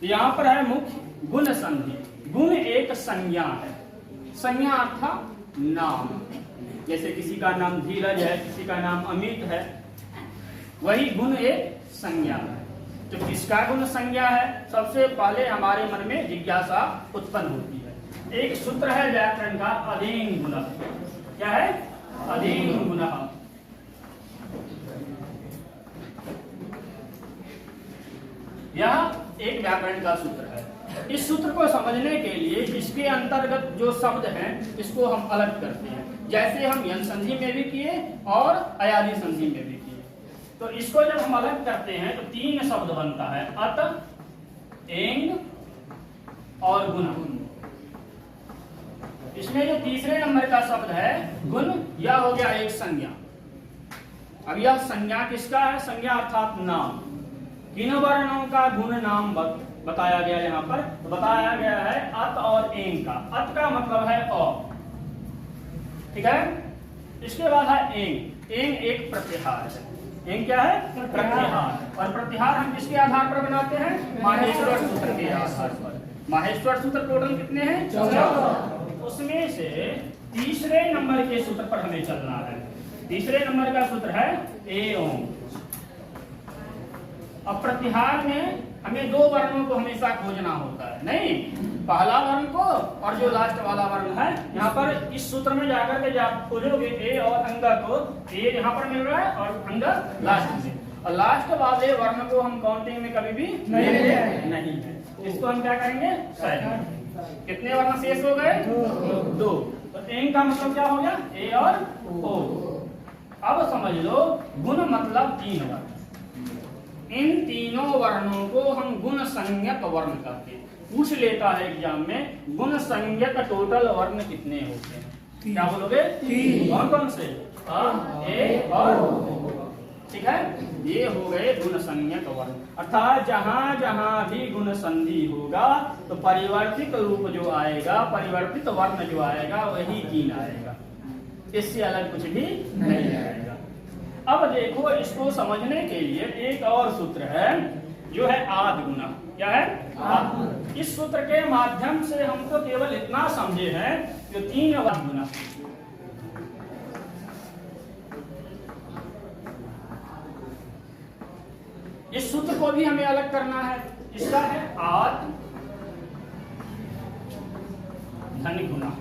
तो यहाँ पर है मुख्य गुण संधि। गुण एक संज्ञा है, संज्ञा अर्थात नाम। जैसे किसी का नाम धीरज है, किसी का नाम अमित है, वही गुण एक संज्ञा है। तो किसका गुण संज्ञा है, सबसे पहले हमारे मन में जिज्ञासा उत्पन्न होती है। एक सूत्र है व्याकरण का, अधीन गुण। क्या है? अधीन गुण। यह एक व्याकरण का सूत्र है। इस सूत्र को समझने के लिए इसके अंतर्गत जो शब्द हैं इसको हम अलग करते हैं, जैसे हम यन संधि में भी किए और अयादि संधि में भी किए। तो इसको जब हम अलग करते हैं तो तीन शब्द बनता है, अत, एंग और गुण। इसमें जो तीसरे नंबर का शब्द है गुण, यह हो गया एक संज्ञा। अब यह संज्ञा किसका है? संज्ञा अर्थात नाम। किन वर्णों का गुण नाम बताया गया यहाँ पर? तो बताया गया है अत और एंग का। अत का मतलब है अ, ठीक है। इसके बाद है एंग। एंग एक प्रत्याहार है। एंग क्या है? प्रत्याहार। और प्रत्याहार हम किसके आधार पर बनाते हैं? माहेश्वर सूत्र के आधार पर। माहेश्वर सूत्र टोटल कितने हैं? 14। उसमें से तीसरे नंबर के सूत्र पर हमें चलना है। तीसरे नंबर का सूत्र है एओं। अब प्रत्याहार में हमें दो वर्णों को हमेशा खोजना होता है, नहीं पहला वर्ण को और जो लास्ट वाला वर्ण है। यहाँ पर इस सूत्र में जाकर के जब खोजोगे ए और अंग को, ए यहाँ पर मिल रहा है और अंग लास्ट में, और लास्ट वाले वर्ण को हम काउंटिंग में कभी भी नहीं है। इसको हम क्या करेंगे? साइलेंट। कितने वर्ण शेष हो गए? दो। तो एंग का मतलब क्या हो गया? ए और ओ। अब समझ लो गुण मतलब तीन वर्ण। इन तीनों वर्णों को हम गुण संज्ञक वर्ण कहते हैं। पूछ लेता है एग्जाम में, गुण संज्ञक टोटल वर्ण कितने होते हैं? क्या बोलोगे? कौन कौन से? अ, ए और ओ। ठीक है, ये हो गए गुण संज्ञक वर्ण। अर्थात जहां जहां भी गुण संधि होगा तो परिवर्तित रूप जो आएगा, परिवर्तित वर्ण जो आएगा वही तीन आएगा, इससे अलग कुछ भी नहीं आएगा। अब देखो, इसको समझने के लिए एक और सूत्र है जो है आदि गुना। क्या है? आदि। इस सूत्र के माध्यम से हम तो केवल इतना समझे हैं कि तीन आदि गुना। इस सूत्र को भी हमें अलग करना है। इसका है आद धन गुना।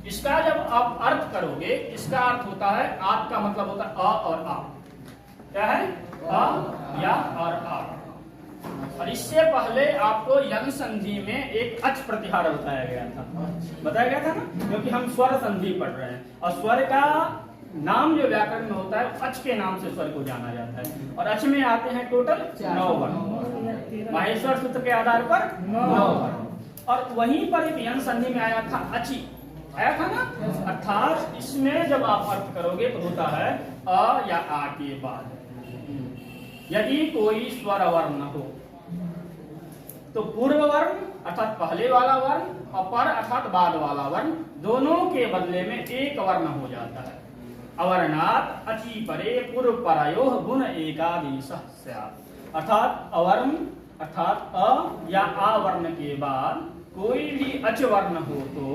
इसका जब आप अर्थ करोगे, इसका अर्थ होता है, आद का मतलब होता है अ और आ। क्या है? अ या और आ। और इससे पहले आपको यंग संधि में एक अच प्रत्याहार बताया गया था ना, क्योंकि हम स्वर संधि पढ़ रहे हैं और स्वर का नाम जो व्याकरण में होता है अच के नाम से स्वर को जाना जाता है। और अच में आते हैं टोटल 9 वर्ण। माहेश्वर सूत्र के आधार पर 9 वर्ण। और वहीं पर एक यंग संधि में आया था अची, आया था ना। अर्थात इसमें जब आप अर्थ करोगे तो होता है अ या आ के बाद यदि कोई स्वर वर्ण हो तो पूर्व वर्ण अर्थात पहले वाला वर्ण और पर अर्थात बाद वाला वर्ण, दोनों के बदले में एक वर्ण हो जाता है। अवर्णात अचि परे पूर्व परयोः गुण एकादेशः स्यात्। अर्थात अवर्ण अर्थात अ या आ वर्ण के बाद कोई भी अच वर्ण हो तो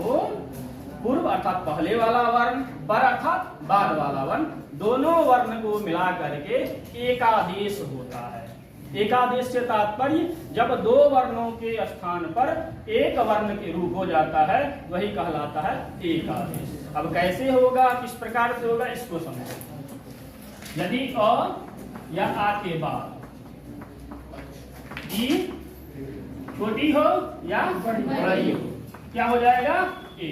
पूर्व अर्थात पहले वाला वर्ण, पर अर्थात बाद वाला वर्ण, दोनों वर्ण को मिला करके एकादेश होता है। एकादेश से तात्पर्य जब दो वर्णों के स्थान पर एक वर्ण के रूप हो जाता है वही कहलाता है एकादेश। अब कैसे होगा, किस प्रकार से होगा, इसको समझो। यदि अ या आ के बाद ई छोटी हो या बड़ी हो, क्या हो जाएगा? ए।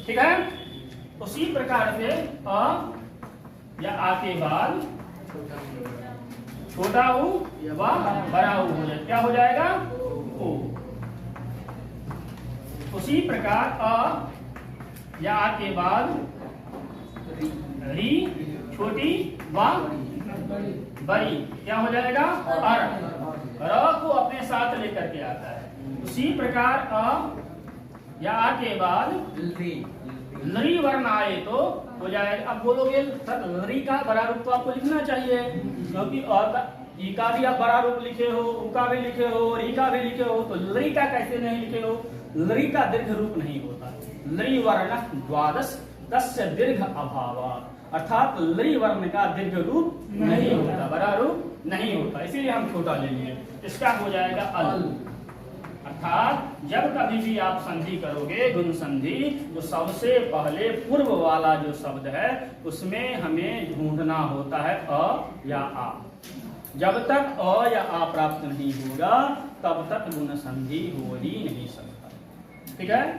ठीक है, उसी प्रकार से अ या आ के बाद छोटा ऊ या बड़ा ऊ हो जाए, क्या हो जाएगा? ओ। उसी प्रकार अ या आ के बाद री छोटी व बड़ी, क्या हो जाएगा? अर। र को अपने साथ लेकर के आता है। उसी प्रकार अ या आ के बाद लरी वर्ण आए तो हो जाएगा। अब बोलोगे सर लरी का बड़ा रूप तो आपको लिखना चाहिए, क्योंकि ई का भी आप बड़ा रूप लिखे हो, उ का भी लिखे हो और ई का भी लिखे हो, तो लरी का कैसे नहीं लिखे हो? लरी का दीर्घ रूप नहीं होता। लरी वर्ण द्वादश तस्य दीर्घ अभाव, अर्थात लरी वर्ण का दीर्घ रूप नहीं होता, बड़ा रूप नहीं होता, इसीलिए हम छोटा ले लिए। इसका हो जाएगा अल। अर्थात जब कभी भी आप संधि करोगे, गुण संधि, तो सबसे पहले पूर्व वाला जो शब्द है उसमें हमें ढूंढना होता है अ या आ। जब तक अ या आ प्राप्त नहीं होगा तब तक गुण संधि हो ही नहीं सकता। ठीक है।